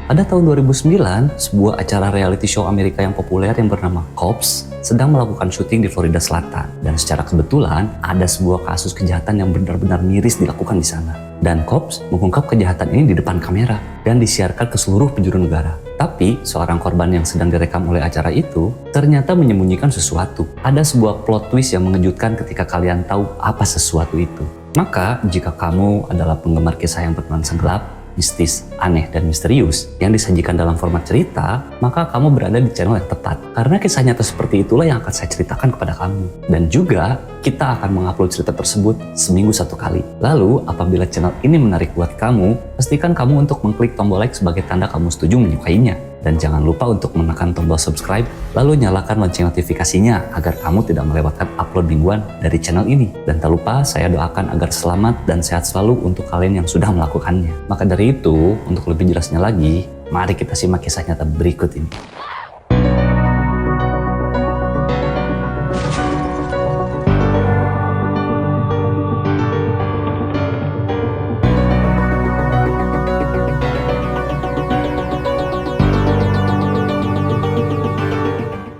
Pada tahun 2009, sebuah acara reality show Amerika yang populer yang bernama Cops sedang melakukan syuting di Florida Selatan. Dan secara kebetulan, ada sebuah kasus kejahatan yang benar-benar miris dilakukan di sana. Dan Cops mengungkap kejahatan ini di depan kamera dan disiarkan ke seluruh penjuru negara. Tapi, seorang korban yang sedang direkam oleh acara itu ternyata menyembunyikan sesuatu. Ada sebuah plot twist yang mengejutkan ketika kalian tahu apa sesuatu itu. Maka, jika kamu adalah penggemar kisah yang bernuansa gelap, mistis, aneh, dan misterius yang disajikan dalam format cerita, maka kamu berada di channel yang tepat. Karena kisah nyata seperti itulah yang akan saya ceritakan kepada kamu. Dan juga, kita akan mengupload cerita tersebut seminggu 1 kali. Lalu, apabila channel ini menarik buat kamu, pastikan kamu untuk mengklik tombol like sebagai tanda kamu setuju menyukainya. Dan jangan lupa untuk menekan tombol subscribe, lalu nyalakan lonceng notifikasinya agar kamu tidak melewatkan upload mingguan dari channel ini. Dan tak lupa, saya doakan agar selamat dan sehat selalu untuk kalian yang sudah melakukannya. Maka dari itu, untuk lebih jelasnya lagi, mari kita simak kisah nyata berikut ini.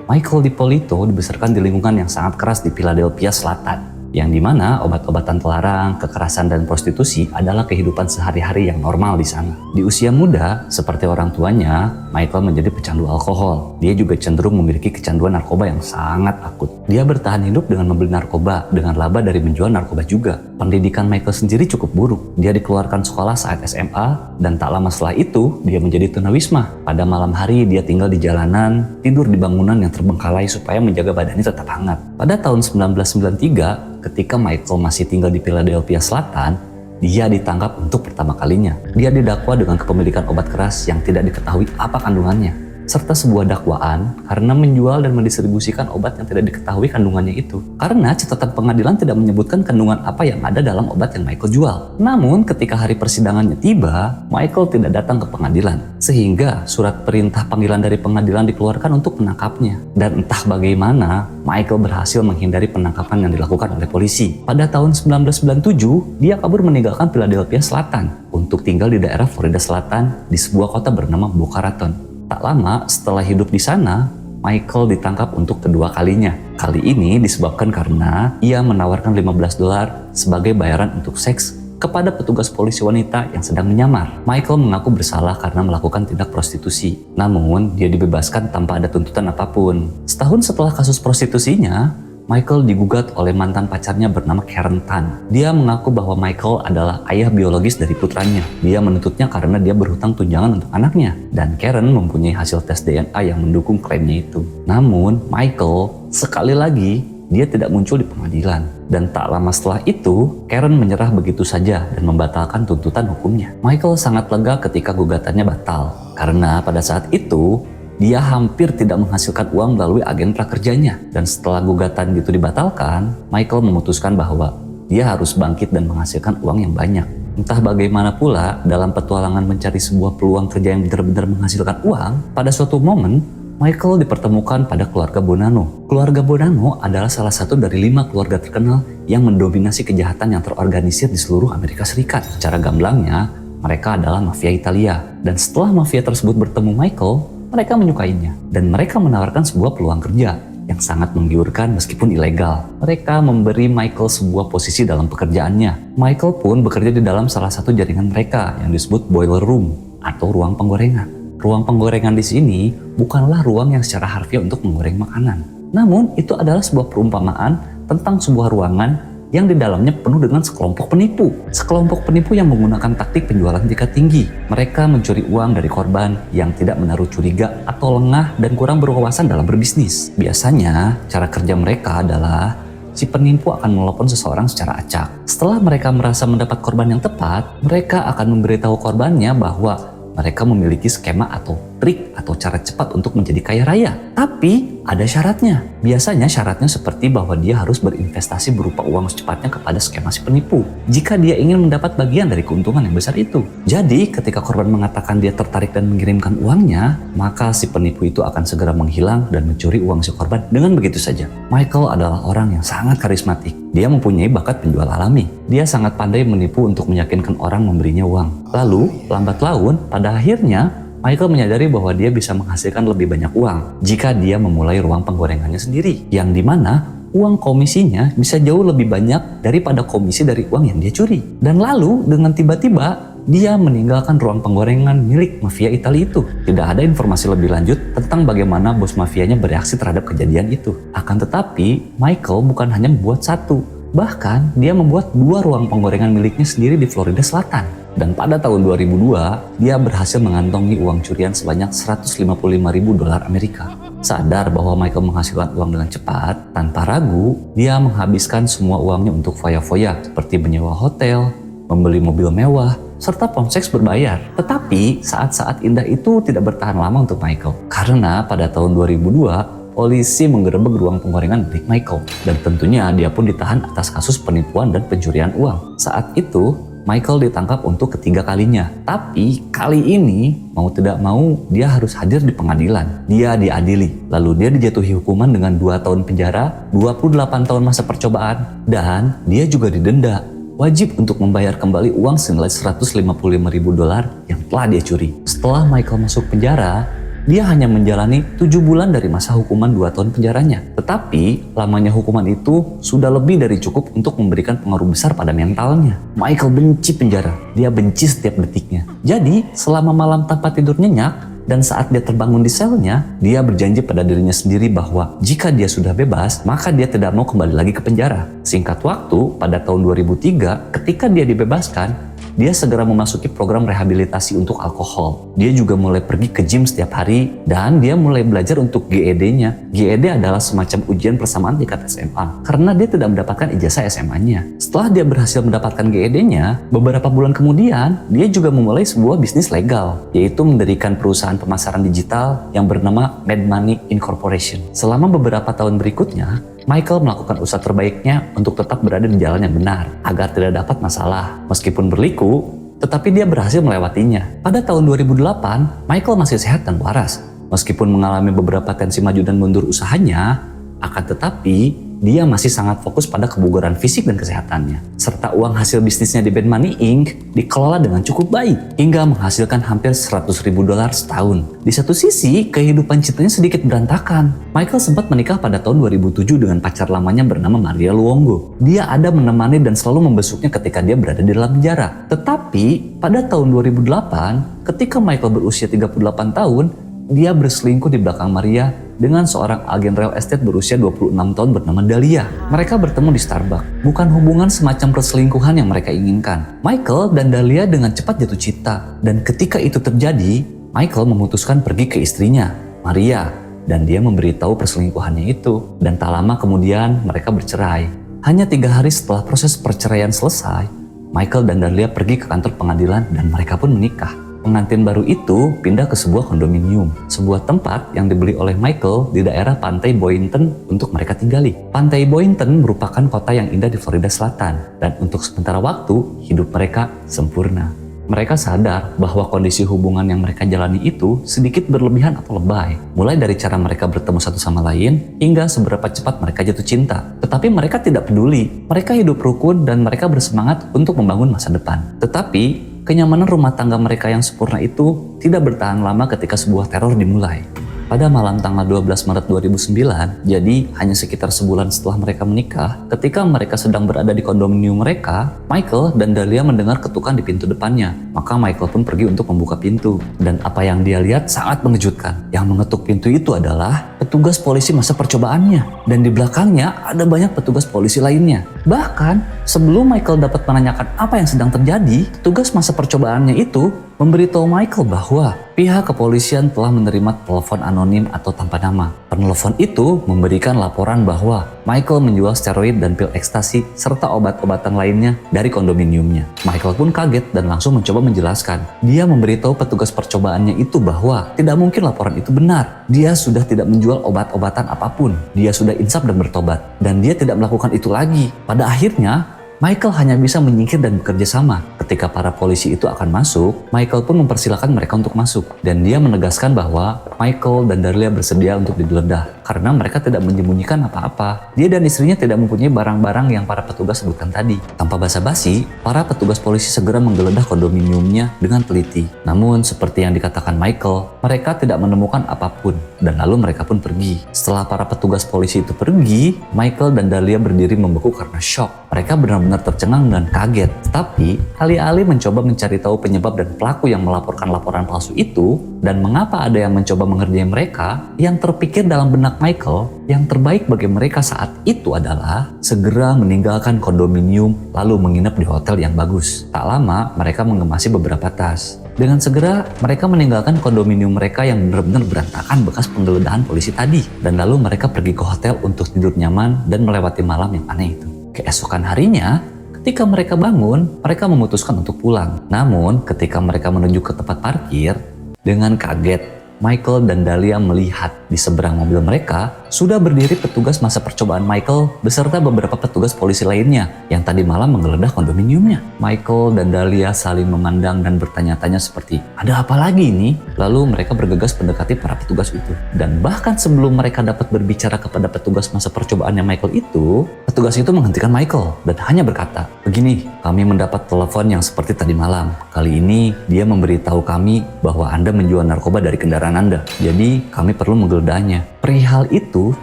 Michael DiPolito dibesarkan di lingkungan yang sangat keras di Philadelphia Selatan, yang dimana obat-obatan terlarang, kekerasan, dan prostitusi adalah kehidupan sehari-hari yang normal di sana. Di usia muda, seperti orang tuanya, Michael menjadi pecandu alkohol. Dia juga cenderung memiliki kecanduan narkoba yang sangat akut. Dia bertahan hidup dengan membeli narkoba, dengan laba dari menjual narkoba juga. Pendidikan Michael sendiri cukup buruk. Dia dikeluarkan sekolah saat SMA, dan tak lama setelah itu, dia menjadi tunawisma. Pada malam hari, dia tinggal di jalanan, tidur di bangunan yang terbengkalai supaya menjaga badannya tetap hangat. Pada tahun 1993, ketika Michael masih tinggal di Philadelphia Selatan, dia ditangkap untuk pertama kalinya. Dia didakwa dengan kepemilikan obat keras yang tidak diketahui apa kandungannya, serta sebuah dakwaan karena menjual dan mendistribusikan obat yang tidak diketahui kandungannya itu. Karena catatan pengadilan tidak menyebutkan kandungan apa yang ada dalam obat yang Michael jual. Namun ketika hari persidangannya tiba, Michael tidak datang ke pengadilan, sehingga surat perintah panggilan dari pengadilan dikeluarkan untuk menangkapnya. Dan entah bagaimana, Michael berhasil menghindari penangkapan yang dilakukan oleh polisi. Pada tahun 1997, dia kabur meninggalkan Philadelphia Selatan untuk tinggal di daerah Florida Selatan di sebuah kota bernama Boca Raton. Tak lama setelah hidup di sana, Michael ditangkap untuk kedua kalinya. Kali ini disebabkan karena ia menawarkan $15 sebagai bayaran untuk seks kepada petugas polisi wanita yang sedang menyamar. Michael mengaku bersalah karena melakukan tindak prostitusi. Namun, dia dibebaskan tanpa ada tuntutan apapun. Setahun setelah kasus prostitusinya, Michael digugat oleh mantan pacarnya bernama Karen Tan. Dia mengaku bahwa Michael adalah ayah biologis dari putranya. Dia menuntutnya karena dia berhutang tunjangan untuk anaknya. Dan Karen mempunyai hasil tes DNA yang mendukung klaimnya itu. Namun, Michael sekali lagi dia tidak muncul di pengadilan. Dan tak lama setelah itu, Karen menyerah begitu saja dan membatalkan tuntutan hukumnya. Michael sangat lega ketika gugatannya batal. Karena pada saat itu, dia hampir tidak menghasilkan uang melalui agen prakerjanya. Dan setelah gugatan itu dibatalkan, Michael memutuskan bahwa dia harus bangkit dan menghasilkan uang yang banyak. Entah bagaimana pula, dalam petualangan mencari sebuah peluang kerja yang benar-benar menghasilkan uang, pada suatu momen, Michael dipertemukan pada keluarga Bonanno. Keluarga Bonanno adalah salah satu dari 5 keluarga terkenal yang mendominasi kejahatan yang terorganisir di seluruh Amerika Serikat. Secara gamblangnya, mereka adalah mafia Italia. Dan setelah mafia tersebut bertemu Michael, mereka menyukainya dan mereka menawarkan sebuah peluang kerja yang sangat menggiurkan meskipun ilegal. Mereka memberi Michael sebuah posisi dalam pekerjaannya. Michael pun bekerja di dalam salah satu jaringan mereka yang disebut boiler room atau ruang penggorengan. Ruang penggorengan di sini bukanlah ruang yang secara harfiah untuk menggoreng makanan. Namun itu adalah sebuah perumpamaan tentang sebuah ruangan yang di dalamnya penuh dengan sekelompok penipu. Sekelompok penipu yang menggunakan taktik penjualan tingkat tinggi. Mereka mencuri uang dari korban yang tidak menaruh curiga atau lengah dan kurang berwawasan dalam berbisnis. Biasanya, cara kerja mereka adalah si penipu akan menelepon seseorang secara acak. Setelah mereka merasa mendapat korban yang tepat, mereka akan memberitahu korbannya bahwa mereka memiliki skema atau trik atau cara cepat untuk menjadi kaya raya. Tapi ada syaratnya. Biasanya syaratnya seperti bahwa dia harus berinvestasi berupa uang secepatnya kepada skema si penipu jika dia ingin mendapat bagian dari keuntungan yang besar itu. Jadi ketika korban mengatakan dia tertarik dan mengirimkan uangnya, maka si penipu itu akan segera menghilang dan mencuri uang si korban dengan begitu saja. Michael adalah orang yang sangat karismatik. Dia mempunyai bakat penjual alami. Dia sangat pandai menipu untuk meyakinkan orang memberinya uang. Lalu, lambat laun, pada akhirnya Michael menyadari bahwa dia bisa menghasilkan lebih banyak uang jika dia memulai ruang penggorengannya sendiri, yang dimana uang komisinya bisa jauh lebih banyak daripada komisi dari uang yang dia curi. Dan lalu dengan tiba-tiba dia meninggalkan ruang penggorengan milik mafia Italia itu. Tidak ada informasi lebih lanjut tentang bagaimana bos mafianya bereaksi terhadap kejadian itu. Akan tetapi, Michael bukan hanya membuat satu, bahkan dia membuat 2 ruang penggorengan miliknya sendiri di Florida Selatan. Dan pada tahun 2002, dia berhasil mengantongi uang curian sebanyak $155.000 Amerika. Sadar bahwa Michael menghasilkan uang dengan cepat, tanpa ragu, dia menghabiskan semua uangnya untuk foya-foya seperti menyewa hotel, membeli mobil mewah, serta ponseks berbayar. Tetapi saat-saat indah itu tidak bertahan lama untuk Michael. Karena pada tahun 2002, polisi menggerebek ruang penggorengan milik Michael. Dan tentunya dia pun ditahan atas kasus penipuan dan pencurian uang. Saat itu, Michael ditangkap untuk ketiga kalinya. Tapi kali ini, mau tidak mau, dia harus hadir di pengadilan. Dia diadili. Lalu dia dijatuhi hukuman dengan 2 tahun penjara, 28 tahun masa percobaan, dan dia juga didenda. Wajib untuk membayar kembali uang senilai $155.000 yang telah dia curi. Setelah Michael masuk penjara, dia hanya menjalani 7 bulan dari masa hukuman 2 tahun penjaranya. Tetapi, lamanya hukuman itu sudah lebih dari cukup untuk memberikan pengaruh besar pada mentalnya. Michael benci penjara. Dia benci setiap detiknya. Jadi, selama malam tanpa tidur nyenyak, dan saat dia terbangun di selnya, dia berjanji pada dirinya sendiri bahwa jika dia sudah bebas, maka dia tidak mau kembali lagi ke penjara. Singkat waktu, pada tahun 2003, ketika dia dibebaskan, dia segera memasuki program rehabilitasi untuk alkohol. Dia juga mulai pergi ke gym setiap hari dan dia mulai belajar untuk GED-nya. GED adalah semacam ujian persamaan tingkat SMA karena dia tidak mendapatkan ijazah SMA-nya. Setelah dia berhasil mendapatkan GED-nya, beberapa bulan kemudian dia juga memulai sebuah bisnis legal, yaitu mendirikan perusahaan pemasaran digital yang bernama Mad Money Incorporation. Selama beberapa tahun berikutnya, Michael melakukan usaha terbaiknya untuk tetap berada di jalan yang benar, agar tidak dapat masalah. Meskipun berliku, tetapi dia berhasil melewatinya. Pada tahun 2008, Michael masih sehat dan waras. Meskipun mengalami beberapa tensi maju dan mundur usahanya, akan tetapi dia masih sangat fokus pada kebugaran fisik dan kesehatannya. Serta uang hasil bisnisnya di Mad Money Inc. dikelola dengan cukup baik, hingga menghasilkan hampir $100.000 setahun. Di satu sisi, kehidupan cintanya sedikit berantakan. Michael sempat menikah pada tahun 2007 dengan pacar lamanya bernama Maria Luongo. Dia ada menemani dan selalu membesuknya ketika dia berada di dalam penjara. Tetapi, pada tahun 2008, ketika Michael berusia 38 tahun, dia berselingkuh di belakang Maria dengan seorang agen real estate berusia 26 tahun bernama Dahlia. Mereka bertemu di Starbucks. Bukan hubungan semacam perselingkuhan yang mereka inginkan. Michael dan Dahlia dengan cepat jatuh cinta. Dan ketika itu terjadi, Michael memutuskan pergi ke istrinya, Maria. Dan dia memberitahu perselingkuhannya itu. Dan tak lama kemudian mereka bercerai. Hanya 3 hari setelah proses perceraian selesai, Michael dan Dahlia pergi ke kantor pengadilan dan mereka pun menikah. Pengantin baru itu pindah ke sebuah kondominium, sebuah tempat yang dibeli oleh Michael di daerah Pantai Boynton untuk mereka tinggali. Pantai Boynton merupakan kota yang indah di Florida Selatan, dan untuk sementara waktu, hidup mereka sempurna. Mereka sadar bahwa kondisi hubungan yang mereka jalani itu sedikit berlebihan atau lebay. Mulai dari cara mereka bertemu satu sama lain, hingga seberapa cepat mereka jatuh cinta. Tetapi mereka tidak peduli. Mereka hidup rukun dan mereka bersemangat untuk membangun masa depan. Tetapi, kenyamanan rumah tangga mereka yang sempurna itu tidak bertahan lama ketika sebuah teror dimulai. Pada malam tanggal 12 Maret 2009, jadi hanya sekitar sebulan setelah mereka menikah, ketika mereka sedang berada di kondominium mereka, Michael dan Dahlia mendengar ketukan di pintu depannya. Maka Michael pun pergi untuk membuka pintu. Dan apa yang dia lihat sangat mengejutkan. Yang mengetuk pintu itu adalah petugas polisi masa percobaannya. Dan di belakangnya ada banyak petugas polisi lainnya. Bahkan, sebelum Michael dapat menanyakan apa yang sedang terjadi, petugas masa percobaannya itu memberitahu Michael bahwa pihak kepolisian telah menerima telepon anonim atau tanpa nama. Penelpon itu memberikan laporan bahwa Michael menjual steroid dan pil ekstasi serta obat-obatan lainnya dari kondominiumnya. Michael pun kaget dan langsung mencoba menjelaskan. Dia memberitahu petugas percobaannya itu bahwa tidak mungkin laporan itu benar. Dia sudah tidak menjual obat-obatan apapun. Dia sudah insaf dan bertobat. Dan dia tidak melakukan itu lagi. Pada akhirnya, Michael hanya bisa menyingkir dan bekerja sama. Ketika para polisi itu akan masuk, Michael pun mempersilahkan mereka untuk masuk. Dan dia menegaskan bahwa Michael dan Dahlia bersedia untuk digeledah karena mereka tidak menyembunyikan apa-apa. Dia dan istrinya tidak mempunyai barang-barang yang para petugas sebutkan tadi. Tanpa basa-basi, para petugas polisi segera menggeledah kondominiumnya dengan teliti. Namun seperti yang dikatakan Michael, mereka tidak menemukan apapun dan lalu mereka pun pergi. Setelah para petugas polisi itu pergi, Michael dan Dahlia berdiri membeku karena shock. Mereka benar-benar tercengang dan kaget. Tapi alih-alih mencoba mencari tahu penyebab dan pelaku yang melaporkan laporan palsu itu dan mengapa ada yang mencoba mengerjai mereka, yang terpikir dalam benak Michael, yang terbaik bagi mereka saat itu adalah segera meninggalkan kondominium lalu menginap di hotel yang bagus. Tak lama mereka mengemasi beberapa tas. Dengan segera mereka meninggalkan kondominium mereka yang benar-benar berantakan bekas penggeledahan polisi tadi. Dan lalu mereka pergi ke hotel untuk tidur nyaman dan melewati malam yang aneh itu. Keesokan harinya, ketika mereka bangun, mereka memutuskan untuk pulang. Namun, ketika mereka menuju ke tempat parkir, dengan kaget, Michael dan Dahlia melihat di seberang mobil mereka sudah berdiri petugas masa percobaan Michael beserta beberapa petugas polisi lainnya yang tadi malam menggeledah kondominiumnya. Michael dan Dahlia saling memandang dan bertanya-tanya seperti, ada apa lagi ini? Lalu mereka bergegas mendekati para petugas itu. Dan bahkan sebelum mereka dapat berbicara kepada petugas masa percobaannya Michael itu, petugas itu menghentikan Michael dan hanya berkata, begini, kami mendapat telepon yang seperti tadi malam. Kali ini dia memberitahu kami bahwa Anda menjual narkoba dari kendaraan Anda. Jadi kami perlu menggeledahannya. Perihal itu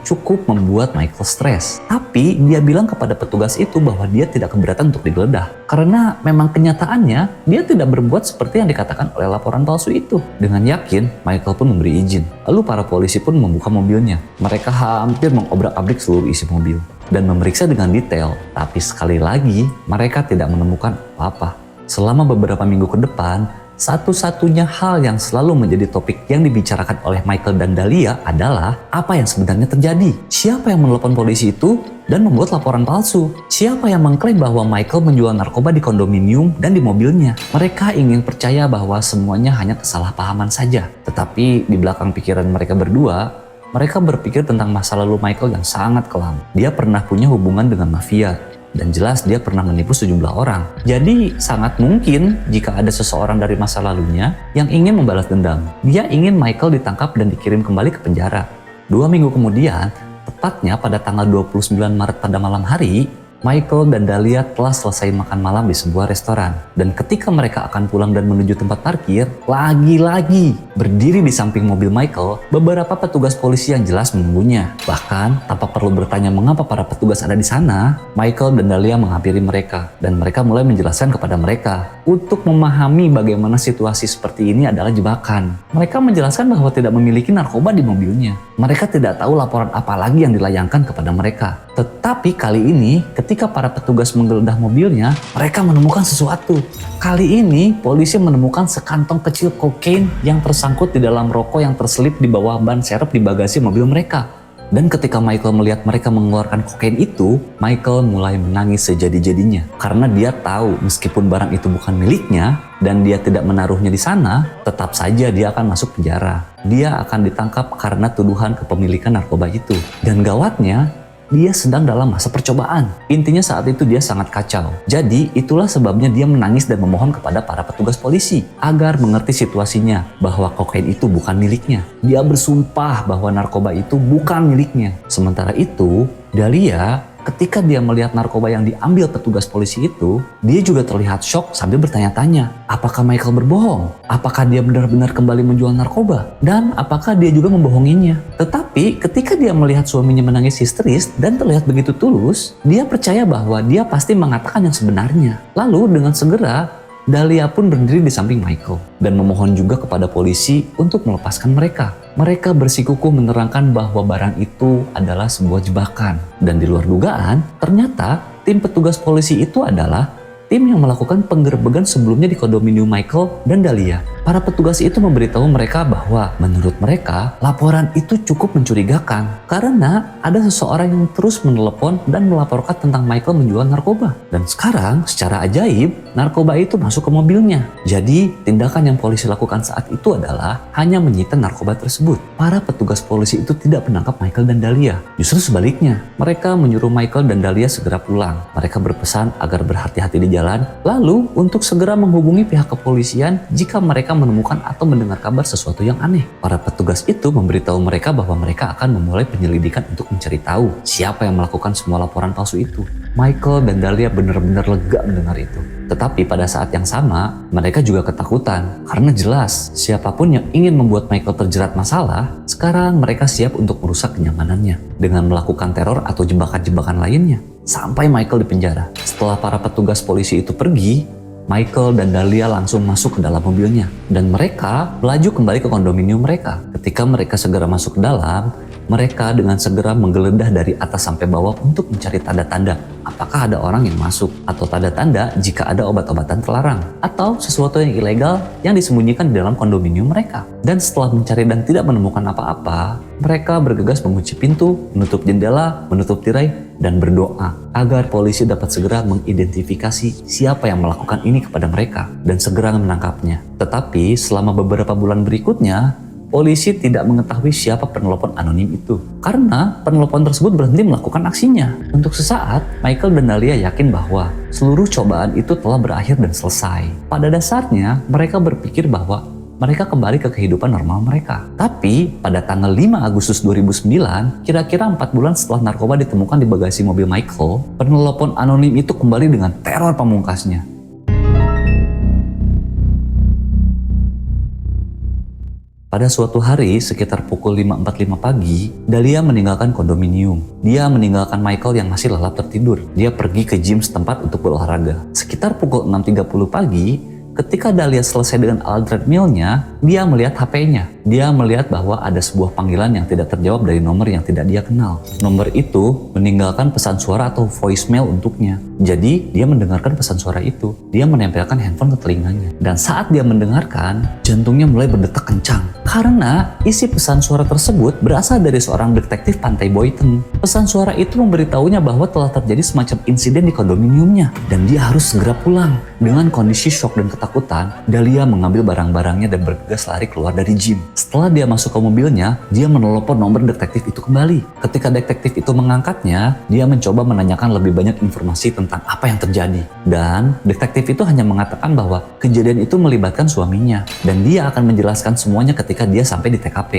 cukup membuat Michael stres. Tapi dia bilang kepada petugas itu bahwa dia tidak keberatan untuk digeledah. Karena memang kenyataannya dia tidak berbuat seperti yang dikatakan oleh laporan palsu itu. Dengan yakin, Michael pun memberi izin. Lalu para polisi pun membuka mobilnya. Mereka hampir mengobrak-abrik seluruh isi mobil dan memeriksa dengan detail. Tapi sekali lagi, mereka tidak menemukan apa-apa. Selama beberapa minggu ke depan, satu-satunya hal yang selalu menjadi topik yang dibicarakan oleh Michael dan Dahlia adalah apa yang sebenarnya terjadi. Siapa yang menelpon polisi itu dan membuat laporan palsu? Siapa yang mengklaim bahwa Michael menjual narkoba di kondominium dan di mobilnya? Mereka ingin percaya bahwa semuanya hanya kesalahpahaman saja. Tetapi di belakang pikiran mereka berdua, mereka berpikir tentang masa lalu Michael yang sangat kelam. Dia pernah punya hubungan dengan mafia. Dan jelas dia pernah menipu sejumlah orang. Jadi sangat mungkin jika ada seseorang dari masa lalunya yang ingin membalas dendam. Dia ingin Michael ditangkap dan dikirim kembali ke penjara. 2 minggu kemudian, tepatnya pada tanggal 29 Maret pada malam hari, Michael dan Dahlia telah selesai makan malam di sebuah restoran. Dan ketika mereka akan pulang dan menuju tempat parkir, lagi-lagi berdiri di samping mobil Michael, beberapa petugas polisi yang jelas menunggunya. Bahkan, tanpa perlu bertanya mengapa para petugas ada di sana, Michael dan Dahlia menghampiri mereka. Dan mereka mulai menjelaskan kepada mereka untuk memahami bagaimana situasi seperti ini adalah jebakan. Mereka menjelaskan bahwa tidak memiliki narkoba di mobilnya. Mereka tidak tahu laporan apa lagi yang dilayangkan kepada mereka. Tetapi kali ini, ketika para petugas menggeledah mobilnya, mereka menemukan sesuatu. Kali ini, polisi menemukan sekantong kecil kokain yang tersangkut di dalam rokok yang terselip di bawah ban serep di bagasi mobil mereka. Dan ketika Michael melihat mereka mengeluarkan kokain itu, Michael mulai menangis sejadi-jadinya. Karena dia tahu meskipun barang itu bukan miliknya dan dia tidak menaruhnya di sana, tetap saja dia akan masuk penjara. Dia akan ditangkap karena tuduhan kepemilikan narkoba itu. Dan gawatnya, dia sedang dalam masa percobaan. Intinya saat itu dia sangat kacau. Jadi itulah sebabnya dia menangis dan memohon kepada para petugas polisi agar mengerti situasinya bahwa kokain itu bukan miliknya. Dia bersumpah bahwa narkoba itu bukan miliknya. Sementara itu, Dahlia ketika dia melihat narkoba yang diambil petugas polisi itu, dia juga terlihat shock sambil bertanya-tanya, apakah Michael berbohong? Apakah dia benar-benar kembali menjual narkoba? Dan apakah dia juga membohonginya? Tetapi ketika dia melihat suaminya menangis histeris dan terlihat begitu tulus, dia percaya bahwa dia pasti mengatakan yang sebenarnya. Lalu dengan segera, Dahlia pun berdiri di samping Michael dan memohon juga kepada polisi untuk melepaskan mereka. Mereka bersikukuh menerangkan bahwa barang itu adalah sebuah jebakan. Dan di luar dugaan, ternyata tim petugas polisi itu adalah tim yang melakukan penggerebekan sebelumnya di kondominium Michael dan Dahlia. Para petugas itu memberitahu mereka bahwa menurut mereka laporan itu cukup mencurigakan karena ada seseorang yang terus menelepon dan melaporkan tentang Michael menjual narkoba. Dan sekarang secara ajaib narkoba itu masuk ke mobilnya. Jadi tindakan yang polisi lakukan saat itu adalah hanya menyita narkoba tersebut. Para petugas polisi itu tidak menangkap Michael dan Dahlia. Justru sebaliknya, mereka menyuruh Michael dan Dahlia segera pulang. Mereka berpesan agar berhati-hati di jalan, lalu untuk segera menghubungi pihak kepolisian jika mereka menemukan atau mendengar kabar sesuatu yang aneh. Para petugas itu memberitahu mereka bahwa mereka akan memulai penyelidikan untuk mencari tahu siapa yang melakukan semua laporan palsu itu. Michael dan Dahlia benar-benar lega mendengar itu. Tetapi pada saat yang sama, mereka juga ketakutan karena jelas siapapun yang ingin membuat Michael terjerat masalah, sekarang mereka siap untuk merusak kenyamanannya dengan melakukan teror atau jebakan-jebakan lainnya sampai Michael dipenjara. Setelah para petugas polisi itu pergi, Michael dan Dahlia langsung masuk ke dalam mobilnya dan mereka melaju kembali ke kondominium mereka. Ketika mereka segera masuk ke dalam, mereka dengan segera menggeledah dari atas sampai bawah untuk mencari tanda-tanda apakah ada orang yang masuk atau tanda-tanda jika ada obat-obatan terlarang atau sesuatu yang ilegal yang disembunyikan di dalam kondominium mereka. Dan setelah mencari dan tidak menemukan apa-apa, mereka bergegas mengunci pintu, menutup jendela, menutup tirai, dan berdoa agar polisi dapat segera mengidentifikasi siapa yang melakukan ini kepada mereka dan segera menangkapnya. Tetapi selama beberapa bulan berikutnya, polisi tidak mengetahui siapa penelepon anonim itu karena penelepon tersebut berhenti melakukan aksinya. Untuk sesaat, Michael dan Dahlia yakin bahwa seluruh cobaan itu telah berakhir dan selesai. Pada dasarnya, mereka berpikir bahwa mereka kembali ke kehidupan normal mereka. Tapi pada tanggal 5 Agustus 2009, kira-kira 4 bulan setelah narkoba ditemukan di bagasi mobil Michael, penelepon anonim itu kembali dengan teror pamungkasnya. Pada suatu hari, sekitar pukul 5.45 pagi, Dahlia meninggalkan kondominium. Dia meninggalkan Michael yang masih lelap tertidur. Dia pergi ke gym setempat untuk berolahraga. Sekitar pukul 6.30 pagi, ketika Dahlia selesai dengan alat treadmill-nya, dia melihat HP-nya. Dia melihat bahwa ada sebuah panggilan yang tidak terjawab dari nomor yang tidak dia kenal. Nomor itu meninggalkan pesan suara atau voicemail untuknya. Jadi, dia mendengarkan pesan suara itu. Dia menempelkan handphone ke telinganya. Dan saat dia mendengarkan, jantungnya mulai berdetak kencang. Karena isi pesan suara tersebut berasal dari seorang detektif pantai Boynton. Pesan suara itu memberitahunya bahwa telah terjadi semacam insiden di kondominiumnya. Dan dia harus segera pulang. Dengan kondisi shock dan ketakutan, Dahlia mengambil barang-barangnya dan bergegas lari keluar dari gym. Setelah dia masuk ke mobilnya, dia menelepon nomor detektif itu kembali. Ketika detektif itu mengangkatnya, dia mencoba menanyakan lebih banyak informasi tentang apa yang terjadi. Dan detektif itu hanya mengatakan bahwa kejadian itu melibatkan suaminya. Dan dia akan menjelaskan semuanya ketika dia sampai di TKP.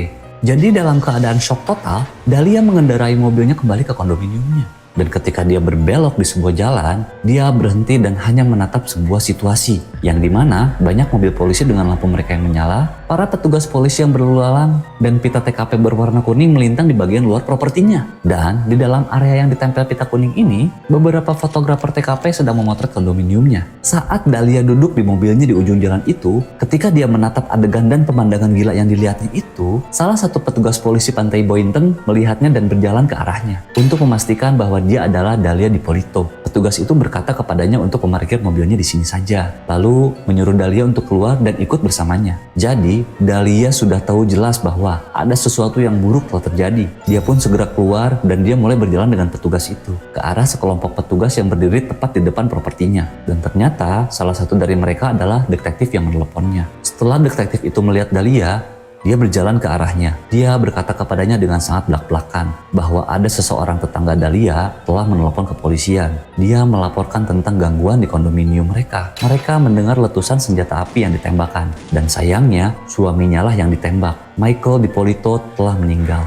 Jadi dalam keadaan shock total, Dahlia mengendarai mobilnya kembali ke kondominiumnya. Dan ketika dia berbelok di sebuah jalan, dia berhenti dan hanya menatap sebuah situasi yang dimana banyak mobil polisi dengan lampu mereka yang menyala, para petugas polisi yang berlalu lalang, dan pita TKP berwarna kuning melintang di bagian luar propertinya. Dan di dalam area yang ditempel pita kuning ini, beberapa fotografer TKP sedang memotret kondominiumnya. Saat Dahlia duduk di mobilnya di ujung jalan itu, ketika dia menatap adegan dan pemandangan gila yang dilihatnya itu, salah satu petugas polisi pantai Boynton melihatnya dan berjalan ke arahnya untuk memastikan bahwa dia adalah Dahlia Dippolito. Petugas itu berkata kepadanya untuk memarkir mobilnya di sini saja, lalu menyuruh Dahlia untuk keluar dan ikut bersamanya. Jadi, Dahlia sudah tahu jelas bahwa ada sesuatu yang buruk telah terjadi. Dia pun segera keluar dan dia mulai berjalan dengan petugas itu ke arah sekelompok petugas yang berdiri tepat di depan propertinya. Dan ternyata salah satu dari mereka adalah detektif yang meneleponnya. Setelah detektif itu melihat Dahlia, dia berjalan ke arahnya. Dia berkata kepadanya dengan sangat belak-belakan bahwa ada seseorang tetangga Dahlia telah menelpon kepolisian. Dia melaporkan tentang gangguan di kondominium mereka. Mereka mendengar letusan senjata api yang ditembakkan. Dan sayangnya, suaminya lah yang ditembak. Michael Dippolito telah meninggal.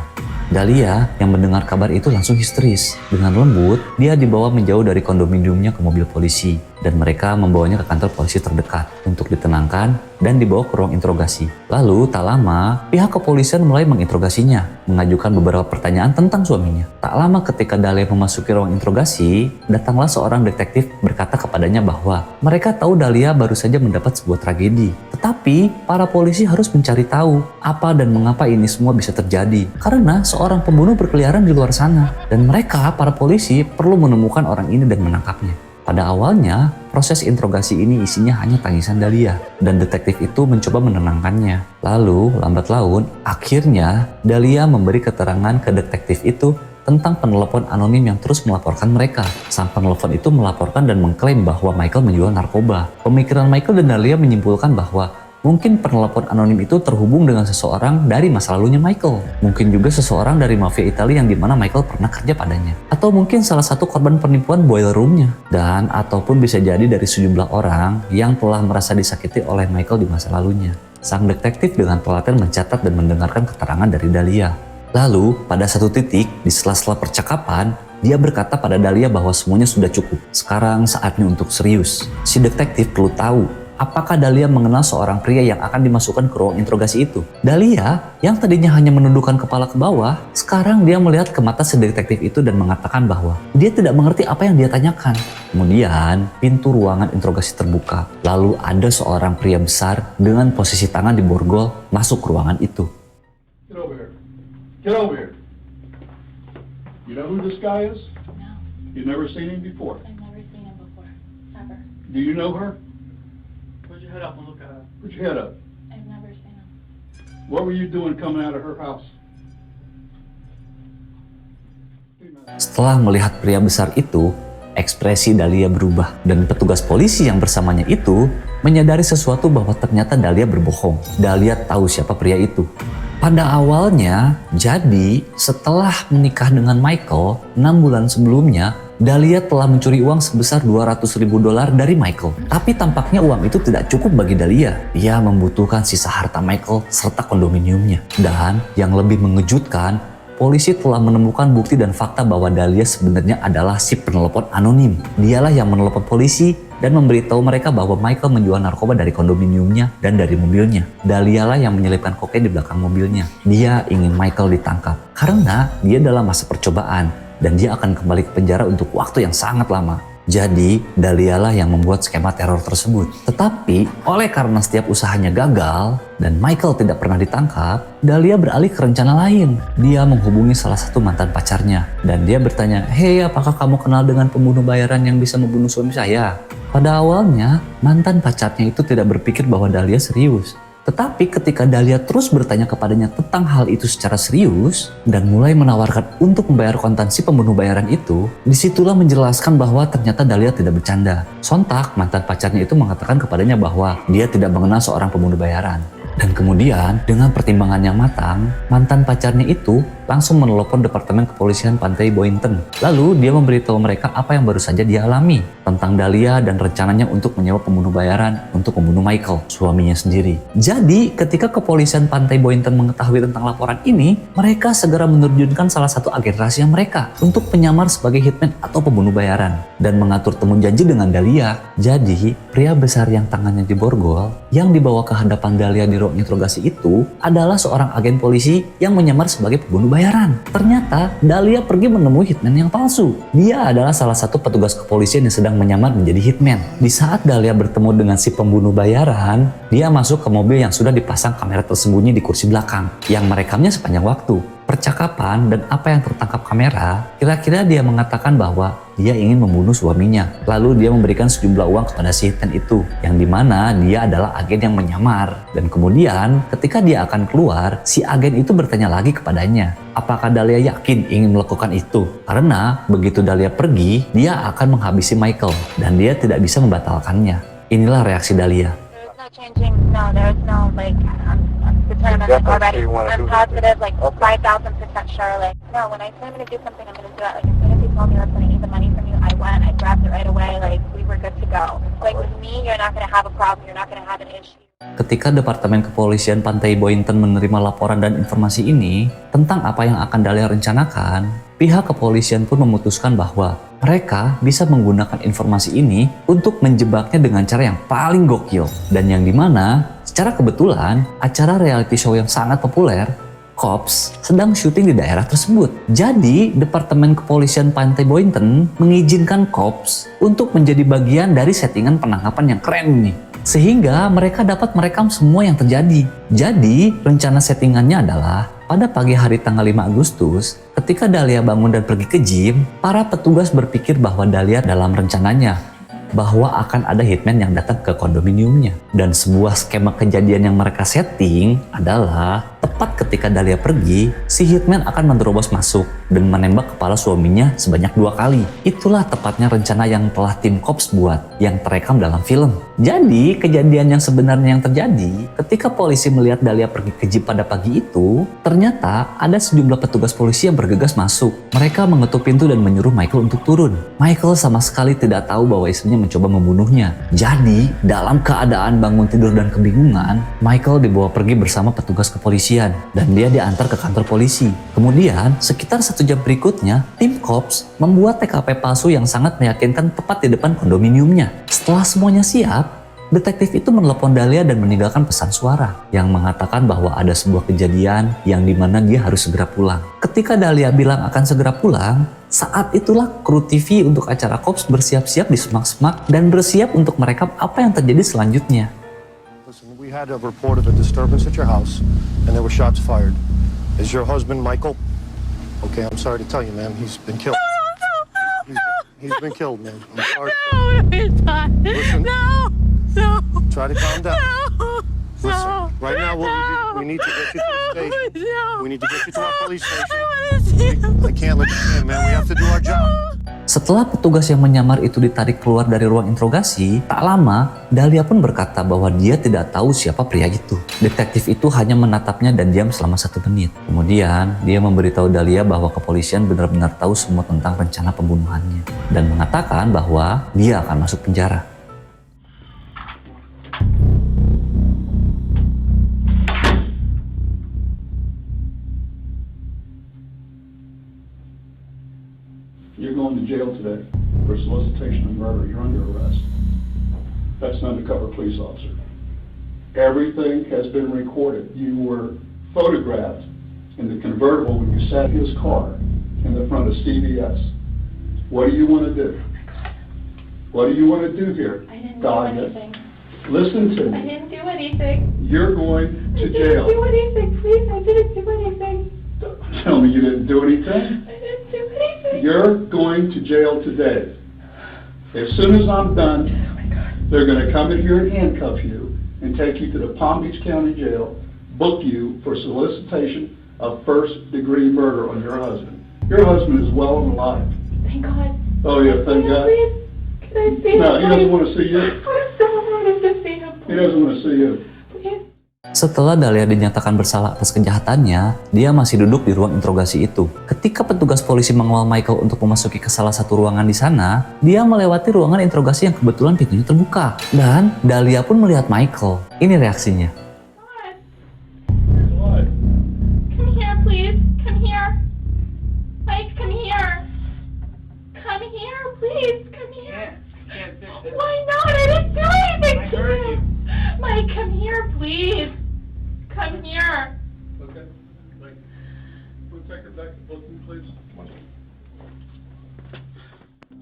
Dahlia yang mendengar kabar itu langsung histeris. Dengan lembut, dia dibawa menjauh dari kondominiumnya ke mobil polisi. Dan mereka membawanya ke kantor polisi terdekat untuk ditenangkan dan dibawa ke ruang interogasi. Lalu tak lama, pihak kepolisian mulai menginterogasinya, mengajukan beberapa pertanyaan tentang suaminya. Tak lama ketika Dahlia memasuki ruang interogasi, datanglah seorang detektif berkata kepadanya bahwa mereka tahu Dahlia baru saja mendapat sebuah tragedi. Tetapi para polisi harus mencari tahu apa dan mengapa ini semua bisa terjadi. Karena seorang pembunuh berkeliaran di luar sana dan mereka, para polisi, perlu menemukan orang ini dan menangkapnya. Pada awalnya, proses interogasi ini isinya hanya tangisan Dahlia, dan detektif itu mencoba menenangkannya. Lalu, lambat laun, akhirnya Dahlia memberi keterangan ke detektif itu tentang penelepon anonim yang terus melaporkan mereka. Sang penelepon itu melaporkan dan mengklaim bahwa Michael menjual narkoba. Pemikiran Michael dan Dahlia menyimpulkan bahwa mungkin penelepon anonim itu terhubung dengan seseorang dari masa lalunya Michael. Mungkin juga seseorang dari mafia Italia yang dimana Michael pernah kerja padanya. Atau mungkin salah satu korban penipuan boiler roomnya. Dan ataupun bisa jadi dari sejumlah orang yang telah merasa disakiti oleh Michael di masa lalunya. Sang detektif dengan telaten mencatat dan mendengarkan keterangan dari Dahlia. Lalu, pada satu titik, di sela-sela percakapan, dia berkata pada Dahlia bahwa semuanya sudah cukup. Sekarang saatnya untuk serius. Si detektif perlu tahu apakah Dahlia mengenal seorang pria yang akan dimasukkan ke ruang interogasi itu. Dahlia, yang tadinya hanya menundukkan kepala ke bawah, sekarang dia melihat ke mata si detektif itu dan mengatakan bahwa dia tidak mengerti apa yang dia tanyakan. Kemudian, pintu ruangan interogasi terbuka. Lalu ada seorang pria besar dengan posisi tangan di borgol masuk ke ruangan itu. Get over here. Get over here. You know who this guy is? No, You've never seen him before. I've never seen him before. Ever. Do you know her? Put your head up and look at her. Put your head up. I've never seen him. What were you doing coming out of her house? Setelah melihat pria besar itu, ekspresi Dahlia berubah dan petugas polisi yang bersamanya itu menyadari sesuatu bahwa ternyata Dahlia berbohong. Dahlia tahu siapa pria itu. Pada awalnya, jadi setelah menikah dengan Michael 6 bulan sebelumnya, Dahlia telah mencuri uang sebesar $200.000 dari Michael. Tapi tampaknya uang itu tidak cukup bagi Dahlia. Dia membutuhkan sisa harta Michael serta kondominiumnya. Dan yang lebih mengejutkan, polisi telah menemukan bukti dan fakta bahwa Dahlia sebenarnya adalah si penelepon anonim. Dialah yang menelepon polisi dan memberitahu mereka bahwa Michael menjual narkoba dari kondominiumnya dan dari mobilnya. Dahlia lah yang menyelipkan kokain di belakang mobilnya. Dia ingin Michael ditangkap karena dia dalam masa percobaan dan dia akan kembali ke penjara untuk waktu yang sangat lama. Jadi, Dahlia lah yang membuat skema teror tersebut. Tetapi, oleh karena setiap usahanya gagal dan Michael tidak pernah ditangkap, Dahlia beralih ke rencana lain. Dia menghubungi salah satu mantan pacarnya dan dia bertanya, "Hei, apakah kamu kenal dengan pembunuh bayaran yang bisa membunuh suami saya?" Pada awalnya, mantan pacarnya itu tidak berpikir bahwa Dahlia serius. Tetapi ketika Dahlia terus bertanya kepadanya tentang hal itu secara serius dan mulai menawarkan untuk membayar kontan si pembunuh bayaran itu, disitulah menjelaskan bahwa ternyata Dahlia tidak bercanda. Sontak mantan pacarnya itu mengatakan kepadanya bahwa dia tidak mengenal seorang pembunuh bayaran. Dan kemudian dengan pertimbangan yang matang, mantan pacarnya itu langsung menelepon Departemen Kepolisian Pantai Boynton. Lalu dia memberitahu mereka apa yang baru saja dia alami tentang Dahlia dan rencananya untuk menyewa pembunuh bayaran untuk membunuh Michael, suaminya sendiri. Jadi ketika Kepolisian Pantai Boynton mengetahui tentang laporan ini, mereka segera menerjunkan salah satu agen rahasia mereka untuk menyamar sebagai hitman atau pembunuh bayaran dan mengatur temu janji dengan Dahlia. Jadi pria besar yang tangannya diborgol yang dibawa ke hadapan Dahlia di ruang interogasi itu adalah seorang agen polisi yang menyamar sebagai pembunuh bayaran. Ternyata Dahlia pergi menemui hitman yang palsu. Dia adalah salah satu petugas kepolisian yang sedang menyamar menjadi hitman. Di saat Dahlia bertemu dengan si pembunuh bayaran, dia masuk ke mobil yang sudah dipasang kamera tersembunyi di kursi belakang yang merekamnya sepanjang waktu. Percakapan dan apa yang tertangkap kamera, kira-kira dia mengatakan bahwa dia ingin membunuh suaminya. Lalu dia memberikan sejumlah uang kepada si hitman itu, yang dimana dia adalah agen yang menyamar. Dan kemudian ketika dia akan keluar, si agen itu bertanya lagi kepadanya, apakah Dahlia yakin ingin melakukan itu? Karena begitu Dahlia pergi, dia akan menghabisi Michael dan dia tidak bisa membatalkannya. Inilah reaksi Dahlia. Changing, no, there's no, like, I'm determined already. I'm positive, like, 5,000% sure, like, no, when I say I'm going to do something, I'm going to do it. Like, as soon as you told me, listen, I need the money from you, I went, I grabbed it right away, like, we were good to go. Like, with me, you're not going to have a problem, you're not going to have an issue. Ketika Departemen Kepolisian Pantai Boynton menerima laporan dan informasi ini tentang apa yang akan Dahlia rencanakan, pihak kepolisian pun memutuskan bahwa mereka bisa menggunakan informasi ini untuk menjebaknya dengan cara yang paling gokil. Dan yang dimana, secara kebetulan, acara reality show yang sangat populer, Cops, sedang syuting di daerah tersebut. Jadi, Departemen Kepolisian Pantai Boynton mengizinkan Cops untuk menjadi bagian dari settingan penangkapan yang keren ini. Sehingga mereka dapat merekam semua yang terjadi. Jadi, rencana settingannya adalah pada pagi hari tanggal 5 Agustus, ketika Dahlia bangun dan pergi ke gym, para petugas berpikir bahwa Dahlia dalam rencananya bahwa akan ada hitman yang datang ke kondominiumnya. Dan sebuah skema kejadian yang mereka setting adalah tepat ketika Dahlia pergi, si hitman akan menerobos masuk dan menembak kepala suaminya sebanyak 2 kali. Itulah tepatnya rencana yang telah tim Cops buat, yang terekam dalam film. Jadi, kejadian yang sebenarnya yang terjadi ketika polisi melihat Dahlia pergi ke jeep pada pagi itu, ternyata ada sejumlah petugas polisi yang bergegas masuk. Mereka mengetuk pintu dan menyuruh Michael untuk turun. Michael sama sekali tidak tahu bahwa istrinya mencoba membunuhnya. Jadi, dalam keadaan bangun tidur dan kebingungan, Michael dibawa pergi bersama petugas kepolisian dan dia diantar ke kantor polisi. Kemudian, sekitar 1 jam berikutnya, tim Cops membuat TKP palsu yang sangat meyakinkan tepat di depan kondominiumnya. Setelah semuanya siap, detektif itu menelepon Dahlia dan meninggalkan pesan suara yang mengatakan bahwa ada sebuah kejadian yang dimana dia harus segera pulang. Ketika Dahlia bilang akan segera pulang, saat itulah kru TV untuk acara Cops bersiap-siap di semak-semak dan bersiap untuk merekam apa yang terjadi selanjutnya. Listen, we had a report of a disturbance at your house, and there were shots fired. Is your husband Michael? Okay, I'm sorry to tell you, man. He's been killed. He's been killed, man. I'm sorry. It's not. Listen. No. Try to calm down. No. Listen, right now what we need to get you to the station. No. We need to get you to our police I station. want to see him. I can't let you in, man. We have to do our job. Setelah petugas yang menyamar itu ditarik keluar dari ruang interogasi, tak lama Dahlia pun berkata bahwa dia tidak tahu siapa pria itu. Detektif itu hanya menatapnya dan diam selama 1 menit. Kemudian dia memberitahu Dahlia bahwa kepolisian benar-benar tahu semua tentang rencana pembunuhannya dan mengatakan bahwa dia akan masuk penjara. You're going to jail today for solicitation of murder. You're under arrest. That's an undercover police officer. Everything has been recorded. You were photographed in the convertible when you sat in his car in the front of CVS. What do you want to do? What do you want to do here? I didn't do Dahlia? anything. Listen to I me. didn't do anything. You're going to I didn't jail. do anything, please. I didn't do anything. Tell me you didn't do anything. I didn't do anything. You're going to jail today. As soon as I'm done, Oh my God. they're going to come in here and handcuff you and take you to the Palm Beach County Jail, book you for solicitation of first-degree murder on your husband. Your husband is well and alive. Thank God. Oh, yeah, thank Can I God. please? Can I see him? No, he doesn't please? want to see you. I so wanted to see him. He doesn't want to see you. Please. Setelah Dahlia dinyatakan bersalah atas kejahatannya, dia masih duduk di ruang interogasi itu. Ketika petugas polisi mengawal Michael untuk memasuki ke salah satu ruangan di sana, dia melewati ruangan interogasi yang kebetulan pintunya terbuka. Dan Dahlia pun melihat Michael. Ini reaksinya. He's alive. Come here, please. Come here. Mike, come here. Come here, please. Come here. Why not? I didn't do anything to you. Mike, come here, please. Come here. Okay. Like, we'll take her back to Brooklyn, please.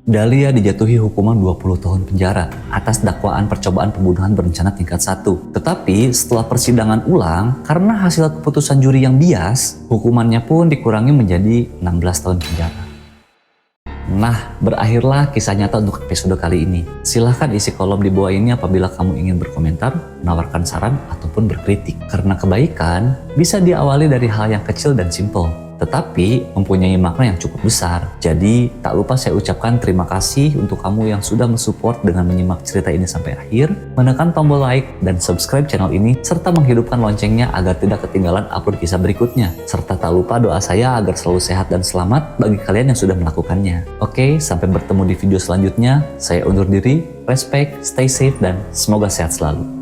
Dahlia dijatuhi hukuman 20 tahun penjara atas dakwaan percobaan pembunuhan berencana tingkat 1. Tetapi setelah persidangan ulang, karena hasil keputusan juri yang bias, hukumannya pun dikurangi menjadi 16 tahun penjara. Nah, berakhirlah kisah nyata untuk episode kali ini. Silahkan isi kolom di bawah ini apabila kamu ingin berkomentar, menawarkan saran, ataupun berkritik. Karena kebaikan bisa diawali dari hal yang kecil dan simple, tetapi mempunyai makna yang cukup besar. Jadi, tak lupa saya ucapkan terima kasih untuk kamu yang sudah mensupport dengan menyimak cerita ini sampai akhir, menekan tombol like dan subscribe channel ini, serta menghidupkan loncengnya agar tidak ketinggalan upload kisah berikutnya. Serta tak lupa doa saya agar selalu sehat dan selamat bagi kalian yang sudah melakukannya. Oke, sampai bertemu di video selanjutnya. Saya undur diri, respect, stay safe, dan semoga sehat selalu.